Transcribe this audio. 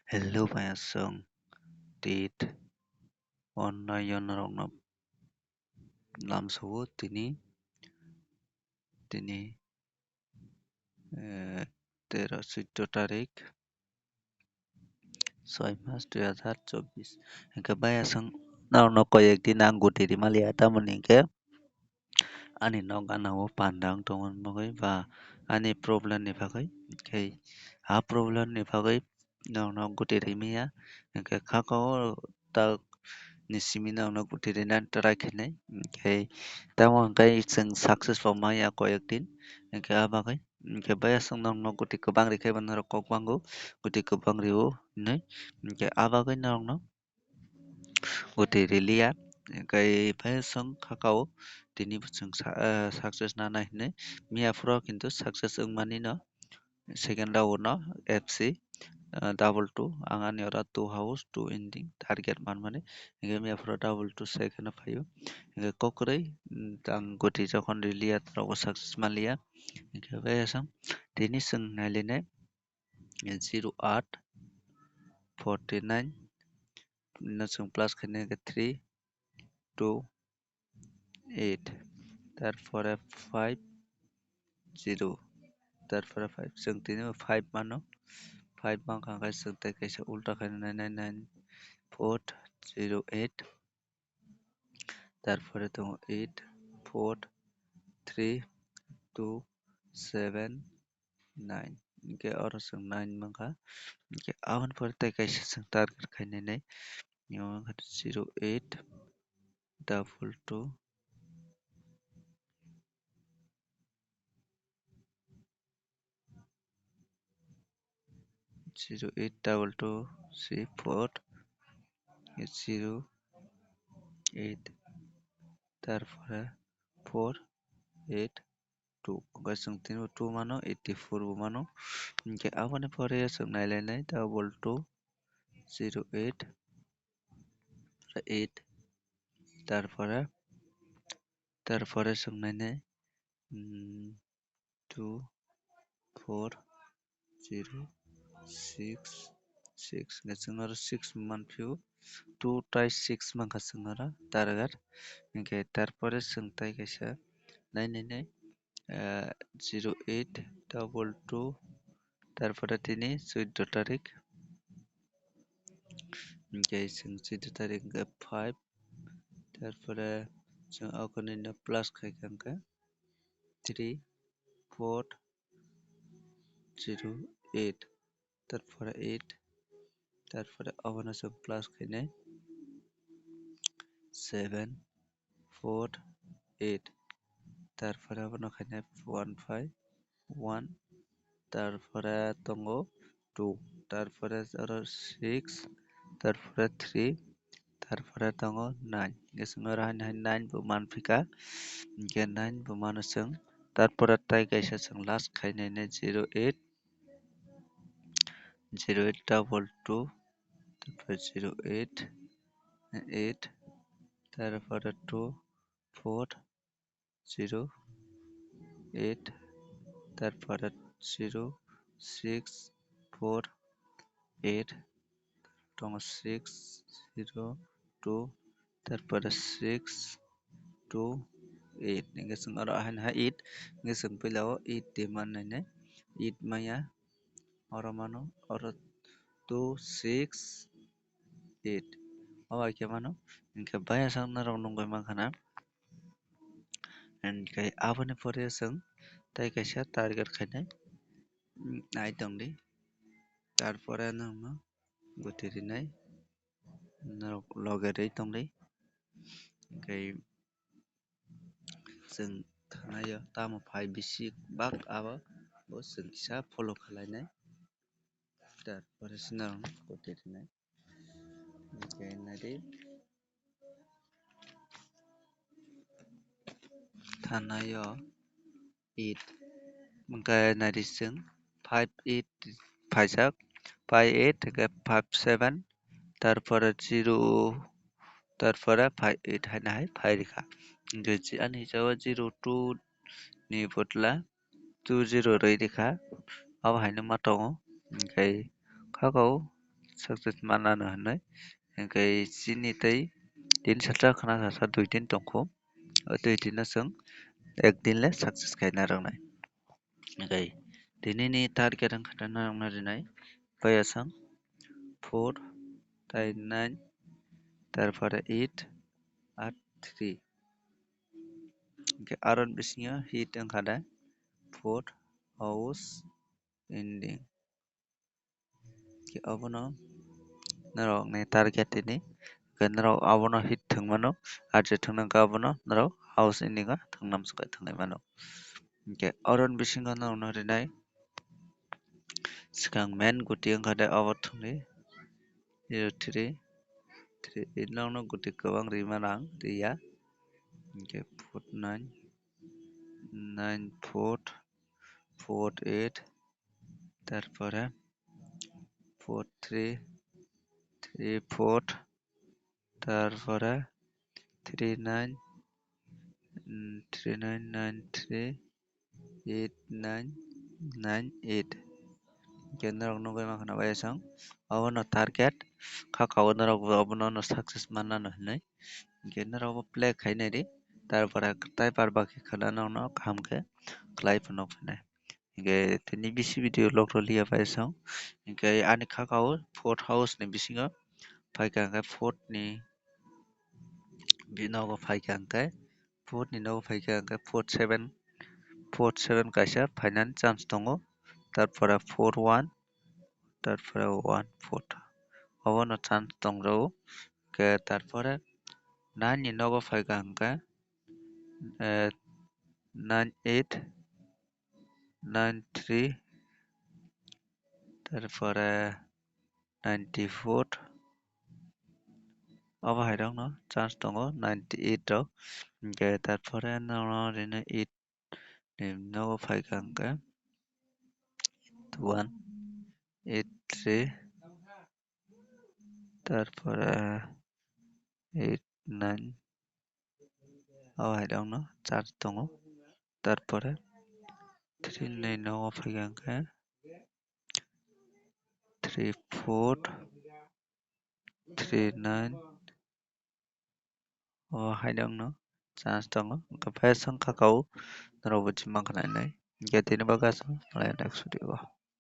Hello Mayasong did অন্যান্য lamsuo তিনি 13 6 মাস 2024 hingga Mayasong no kayaktin ang gutiri maliata meningke ani nog anawo pandang tongon bagai ba ani problem ni bagai kai ha problem ni bagai nog gutiri miya hingga kakao ta ni simina no gutiri nan try khenai kai tamo kai sing success for maya kayaktin hingga abagai hingga Mayasong no guti kebang rikai banaro kokbango guti kebang riu nei hingga abagai no Uti rilia kai Mayasong kakao tini busung success na nahi Mia Pro কিন্তু success mani no second round no FC double two angani ora two house two ending target man mane hingga Mia Pro double two second payo hingga kokrei tang goti যখন rilia trogo success malia hingga Mayasong tini sung naline 08 49 no sung plus kene 3 2 8 তারপরে 5 0 তারপরে 5 जों তিনি 5 मानो 5 मानखांखाय जों ताइखायसे उल्टा खायनो 99408 তারপরে दङ 8 4 3 2 7 9 इनके और जों 9 मानखा इनके आवन पर ताइखायसे जों टारगेट खायनानै 08 double 2 08 double 2 3 4 0 8 তারপরে 4 8 2 जों तिन 2 मानो 84 मानो इनके आवानि परे जों नायलायनाय double 2 08 8 তারপরে जों नायनाय 2 4 0 6 6 जों आरो 6 मानफिउ 2 टाइ 6 मानखा जों आरो टारगेट इनके তারপরে जों ताइखायसे नायनाय 08 double 2 তারপরে তিনি 14 তারিখ इनके जों 14 तारिख 5 তারপরে जों अगनिनो प्लस खायखांखा 3 4 0 8 তারপরে 8 তারপরে अगनो जों प्लस खायनाय 7 4 8 তারপরে अगनो खायनाय 1 5 1 তারপরে दङ 2 তারপরে আরো 6 তারপরে 3 তারপরে दङ 9 जों आरो 9 बो मानफिका इनके 9 बो मानो जों তারপরে ताइखायसे जों लास्ट खायनाय 08 08 double 2 তারপরে 08 8 তারপরে 2 4 0 8 তারপরে 0 6 4 8 दङ 6 0 2 তারপরে 6 2 8 इनके जों आरो 8 इनके जों फैलाव 8 दे माननायनै 8 माया और मानो और 2 6 8 awa ke mano इनके baya sang na rong nongoi mangkhana इनके aboni pore जों ताइखायसे टारगेट खायनाय नाय दंदि तारपरे नोंनो गुतिरिनाय लगेरै दंदि इनके जों थानायो तामो फाइ बिसि बाक आबो बो जों किसा फलो खालायनाय तारपरे सिनार गुतिरिनाय इनके नायदि थानायो 8 maka nadising 5 8 pajak 5 8 ke 5 7 তারপরে 0 তারপরে 5 8 হাইনা হাই 5 রেখা যদি আনি যাওয়া 0 2 ni botla 2 0 rei রেখা আব হাইনা মাটাও ओमफ्राय खागाव success manano hinai hingkai chini tei tin satra khana sa 2 din tongkho 2 din no chwng 1 din le success khaina rognai hingkai tinini target wngkha na rokna rinai baya sang 4 tai 9 tarpore 8 আর 3 aron bisingo hit wngkha de 4 house ending abono norok ni target ini norok abono hit thwngmano arche thwngnangkha abono norok house ending o thwngnamsukha thwngnai mano hingke aron bisingo norokno rinai swkang main guti wngkha de abo thwngri 03 3 norokno guti kwbang rimano ang riya hingke 49 94 48 তারপরে 43 34 তারপরে 39 3993 8998 কেন্দ্রক নগৈ makhana বাইসং abono target khakao norok abono success manano hinai norok play khainai ri tarpore taipar baki khana no kahamkhe khlai phano phinai hingke tini bisi video log rolia paisong hingke ani khakao 4th house ni bisingo paikha hingke 4th ni binogo paikha hingke 4th ni nogo paikha hingke 4th 7 kaisa phainani chance tongo tarpore 4 1 tarpore 1 4 abono chance tongrao hingke tarpore 9 ni nogo paikha hingke 9 8 9 3 তারপরে 94 abo hairok no chance tongo 98 rok hingke tarpore norokno rino 8 ni nogo paikha hingke 1 8 3 তারপরে 8 9 abo hairok no chance tongo tarpore 3 ni nogo paikha hingke 3 4 3 9 abo hairok no chance tongo hingke paisang khakao norok bo chimang khnai hingke tini bagasang next video o.